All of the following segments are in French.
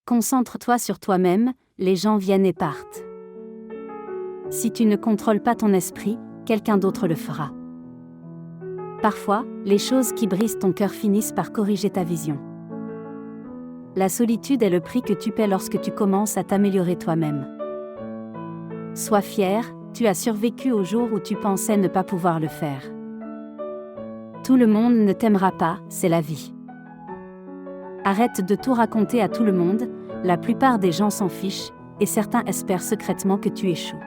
Concentre-toi sur toi-même, les gens viennent et partent. Si tu ne contrôles pas ton esprit, quelqu'un d'autre le fera. Parfois, les choses qui brisent ton cœur finissent par corriger ta vision. La solitude est le prix que tu paies lorsque tu commences à t'améliorer toi-même. Sois fier, tu as survécu au jour où tu pensais ne pas pouvoir le faire. Tout le monde ne t'aimera pas, c'est la vie. Arrête de tout raconter à tout le monde, la plupart des gens s'en fichent, et certains espèrent secrètement que tu échoues.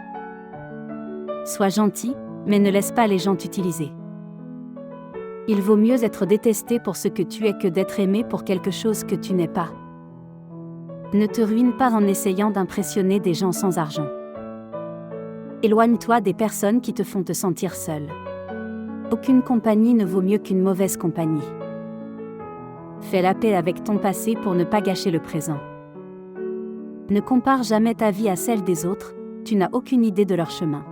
Sois gentil, mais ne laisse pas les gens t'utiliser. Il vaut mieux être détesté pour ce que tu es que d'être aimé pour quelque chose que tu n'es pas. Ne te ruine pas en essayant d'impressionner des gens sans argent. Éloigne-toi des personnes qui te font te sentir seul. Aucune compagnie ne vaut mieux qu'une mauvaise compagnie. Fais la paix avec ton passé pour ne pas gâcher le présent. Ne compare jamais ta vie à celle des autres, tu n'as aucune idée de leur chemin.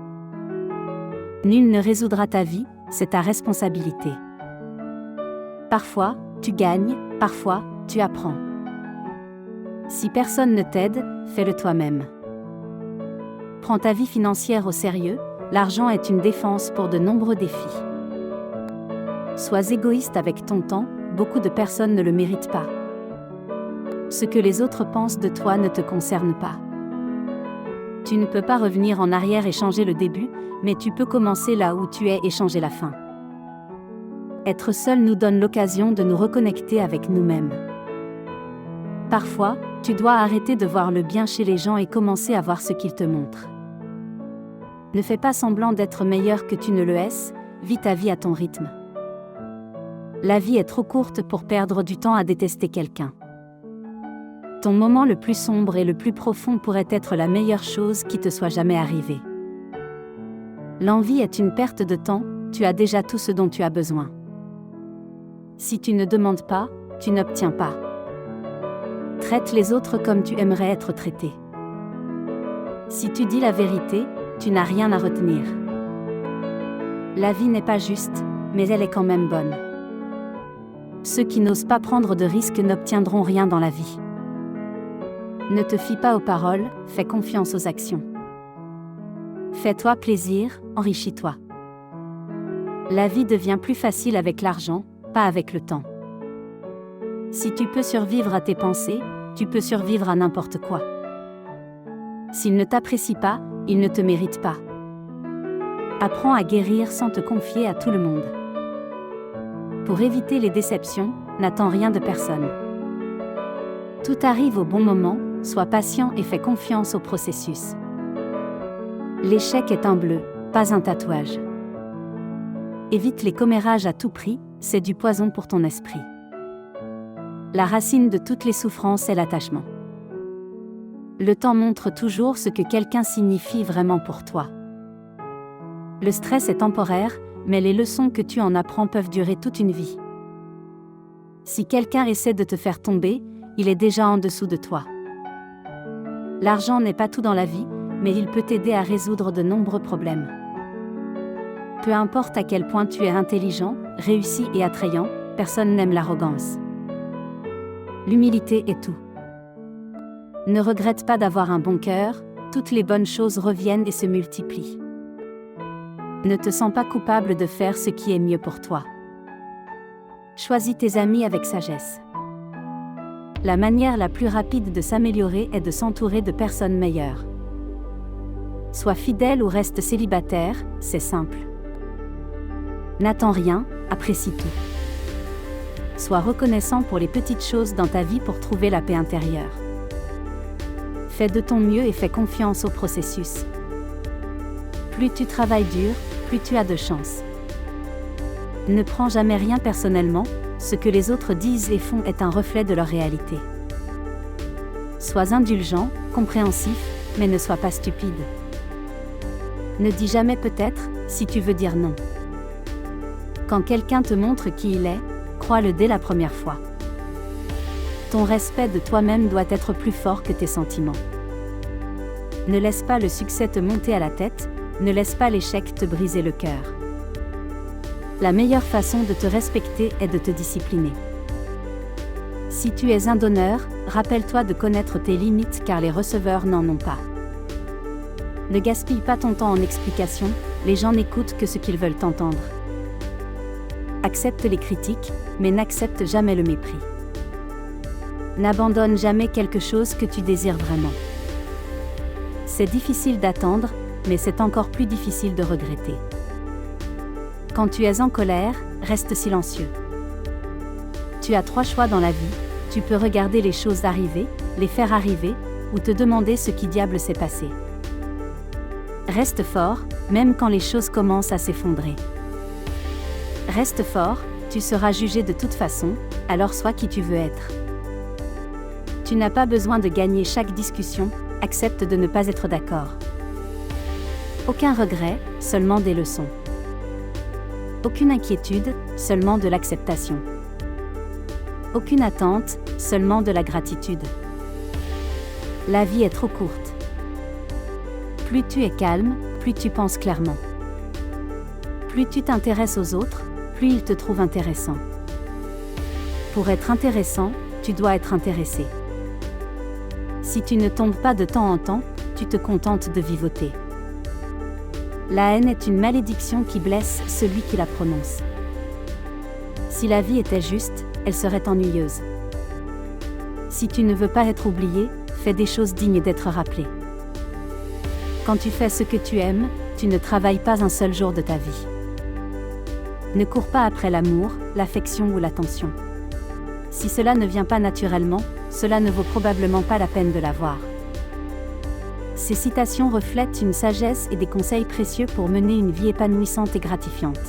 Nul ne résoudra ta vie, c'est ta responsabilité. Parfois, tu gagnes, parfois, tu apprends. Si personne ne t'aide, fais-le toi-même. Prends ta vie financière au sérieux, l'argent est une défense pour de nombreux défis. Sois égoïste avec ton temps, beaucoup de personnes ne le méritent pas. Ce que les autres pensent de toi ne te concerne pas. Tu ne peux pas revenir en arrière et changer le début, mais tu peux commencer là où tu es et changer la fin. Être seul nous donne l'occasion de nous reconnecter avec nous-mêmes. Parfois, tu dois arrêter de voir le bien chez les gens et commencer à voir ce qu'ils te montrent. Ne fais pas semblant d'être meilleur que tu ne le es, vis ta vie à ton rythme. La vie est trop courte pour perdre du temps à détester quelqu'un. Ton moment le plus sombre et le plus profond pourrait être la meilleure chose qui te soit jamais arrivée. L'envie est une perte de temps, tu as déjà tout ce dont tu as besoin. Si tu ne demandes pas, tu n'obtiens pas. Traite les autres comme tu aimerais être traité. Si tu dis la vérité, tu n'as rien à retenir. La vie n'est pas juste, mais elle est quand même bonne. Ceux qui n'osent pas prendre de risques n'obtiendront rien dans la vie. Ne te fie pas aux paroles, fais confiance aux actions. Fais-toi plaisir, enrichis-toi. La vie devient plus facile avec l'argent, pas avec le temps. Si tu peux survivre à tes pensées, tu peux survivre à n'importe quoi. S'ils ne t'apprécient pas, ils ne te méritent pas. Apprends à guérir sans te confier à tout le monde. Pour éviter les déceptions, n'attends rien de personne. Tout arrive au bon moment, sois patient et fais confiance au processus. L'échec est un bleu, pas un tatouage. Évite les commérages à tout prix, c'est du poison pour ton esprit. La racine de toutes les souffrances est l'attachement. Le temps montre toujours ce que quelqu'un signifie vraiment pour toi. Le stress est temporaire, mais les leçons que tu en apprends peuvent durer toute une vie. Si quelqu'un essaie de te faire tomber, il est déjà en dessous de toi. L'argent n'est pas tout dans la vie, mais il peut t'aider à résoudre de nombreux problèmes. Peu importe à quel point tu es intelligent, réussi et attrayant, personne n'aime l'arrogance. L'humilité est tout. Ne regrette pas d'avoir un bon cœur, toutes les bonnes choses reviennent et se multiplient. Ne te sens pas coupable de faire ce qui est mieux pour toi. Choisis tes amis avec sagesse. La manière la plus rapide de s'améliorer est de s'entourer de personnes meilleures. Sois fidèle ou reste célibataire, c'est simple. N'attends rien, apprécie tout. Sois reconnaissant pour les petites choses dans ta vie pour trouver la paix intérieure. Fais de ton mieux et fais confiance au processus. Plus tu travailles dur, plus tu as de chance. Ne prends jamais rien personnellement, ce que les autres disent et font est un reflet de leur réalité. Sois indulgent, compréhensif, mais ne sois pas stupide. Ne dis jamais peut-être, si tu veux dire non. Quand quelqu'un te montre qui il est, crois-le dès la première fois. Ton respect de toi-même doit être plus fort que tes sentiments. Ne laisse pas le succès te monter à la tête, ne laisse pas l'échec te briser le cœur. La meilleure façon de te respecter est de te discipliner. Si tu es un donneur, rappelle-toi de connaître tes limites car les receveurs n'en ont pas. Ne gaspille pas ton temps en explications, les gens n'écoutent que ce qu'ils veulent entendre. Accepte les critiques, mais n'accepte jamais le mépris. N'abandonne jamais quelque chose que tu désires vraiment. C'est difficile d'attendre, mais c'est encore plus difficile de regretter. Quand tu es en colère, reste silencieux. Tu as 3 choix dans la vie, tu peux regarder les choses arriver, les faire arriver, ou te demander ce qui diable s'est passé. Reste fort, même quand les choses commencent à s'effondrer. Reste fort, tu seras jugé de toute façon, alors sois qui tu veux être. Tu n'as pas besoin de gagner chaque discussion, accepte de ne pas être d'accord. Aucun regret, seulement des leçons. Aucune inquiétude, seulement de l'acceptation. Aucune attente, seulement de la gratitude. La vie est trop courte. Plus tu es calme, plus tu penses clairement. Plus tu t'intéresses aux autres, plus ils te trouvent intéressant. Pour être intéressant, tu dois être intéressé. Si tu ne tombes pas de temps en temps, tu te contentes de vivoter. La haine est une malédiction qui blesse celui qui la prononce. Si la vie était juste, elle serait ennuyeuse. Si tu ne veux pas être oublié, fais des choses dignes d'être rappelées. Quand tu fais ce que tu aimes, tu ne travailles pas un seul jour de ta vie. Ne cours pas après l'amour, l'affection ou l'attention. Si cela ne vient pas naturellement, cela ne vaut probablement pas la peine de l'avoir. Ces citations reflètent une sagesse et des conseils précieux pour mener une vie épanouissante et gratifiante.